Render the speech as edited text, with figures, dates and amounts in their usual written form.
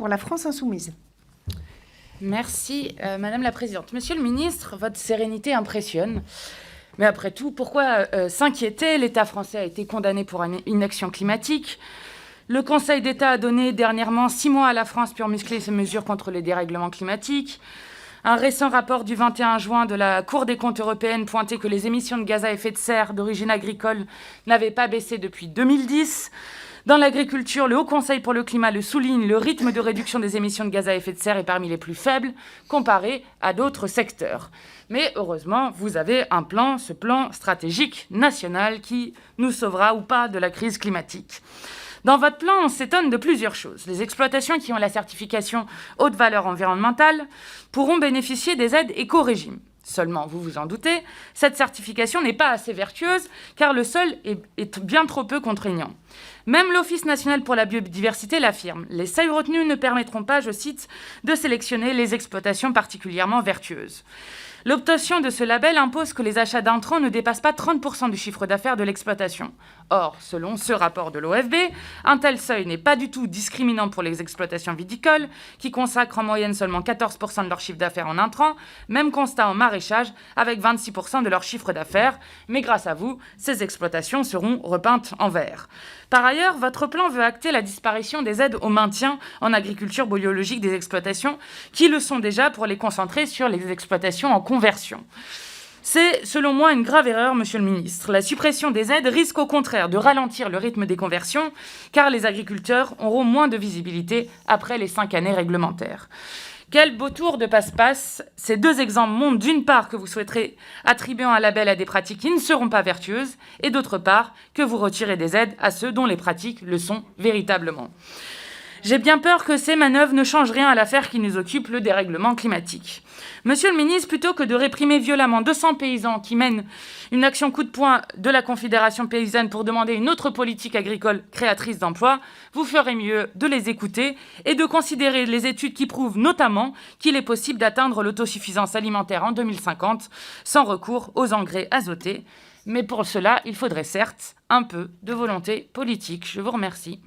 Pour la France insoumise. Merci, Madame la Présidente. Monsieur le ministre, votre sérénité impressionne. Mais après tout, pourquoi s'inquiéter? L'État français a été condamné pour inaction climatique. Le Conseil d'État a donné dernièrement 6 mois à la France pour muscler ses mesures contre les dérèglements climatiques. Un récent rapport du 21 juin de la Cour des comptes européenne pointait que les émissions de gaz à effet de serre d'origine agricole n'avaient pas baissé depuis 2010. Dans l'agriculture, le Haut Conseil pour le climat le souligne, le rythme de réduction des émissions de gaz à effet de serre est parmi les plus faibles comparé à d'autres secteurs. Mais heureusement, vous avez un plan, ce plan stratégique national qui nous sauvera ou pas de la crise climatique. Dans votre plan, on s'étonne de plusieurs choses. Les exploitations qui ont la certification haute valeur environnementale pourront bénéficier des aides éco-régime. Seulement, vous vous en doutez, cette certification n'est pas assez vertueuse car le sol est bien trop peu contraignant. Même l'Office national pour la biodiversité l'affirme. Les seuils retenus ne permettront pas, je cite, de sélectionner les exploitations particulièrement vertueuses. L'obtention de ce label impose que les achats d'intrants ne dépassent pas 30% du chiffre d'affaires de l'exploitation. Or, selon ce rapport de l'OFB, un tel seuil n'est pas du tout discriminant pour les exploitations viticoles, qui consacrent en moyenne seulement 14% de leur chiffre d'affaires en intrants, même constat en maraîchage, avec 26% de leur chiffre d'affaires. Mais grâce à vous, ces exploitations seront repeintes en vert. Par ailleurs, votre plan veut acter la disparition des aides au maintien en agriculture biologique des exploitations, qui le sont déjà pour les concentrer sur les exploitations en conversion. C'est, selon moi, une grave erreur, monsieur le ministre. La suppression des aides risque au contraire de ralentir le rythme des conversions, car les agriculteurs auront moins de visibilité après les 5 années réglementaires. Quel beau tour de passe-passe. Ces deux exemples montrent d'une part que vous souhaiterez attribuer un label à des pratiques qui ne seront pas vertueuses, et d'autre part que vous retirez des aides à ceux dont les pratiques le sont véritablement. J'ai bien peur que ces manœuvres ne changent rien à l'affaire qui nous occupe, le dérèglement climatique. Monsieur le ministre, plutôt que de réprimer violemment 200 paysans qui mènent une action coup de poing de la Confédération paysanne pour demander une autre politique agricole créatrice d'emplois, vous ferez mieux de les écouter et de considérer les études qui prouvent notamment qu'il est possible d'atteindre l'autosuffisance alimentaire en 2050 sans recours aux engrais azotés. Mais pour cela, il faudrait certes un peu de volonté politique. Je vous remercie.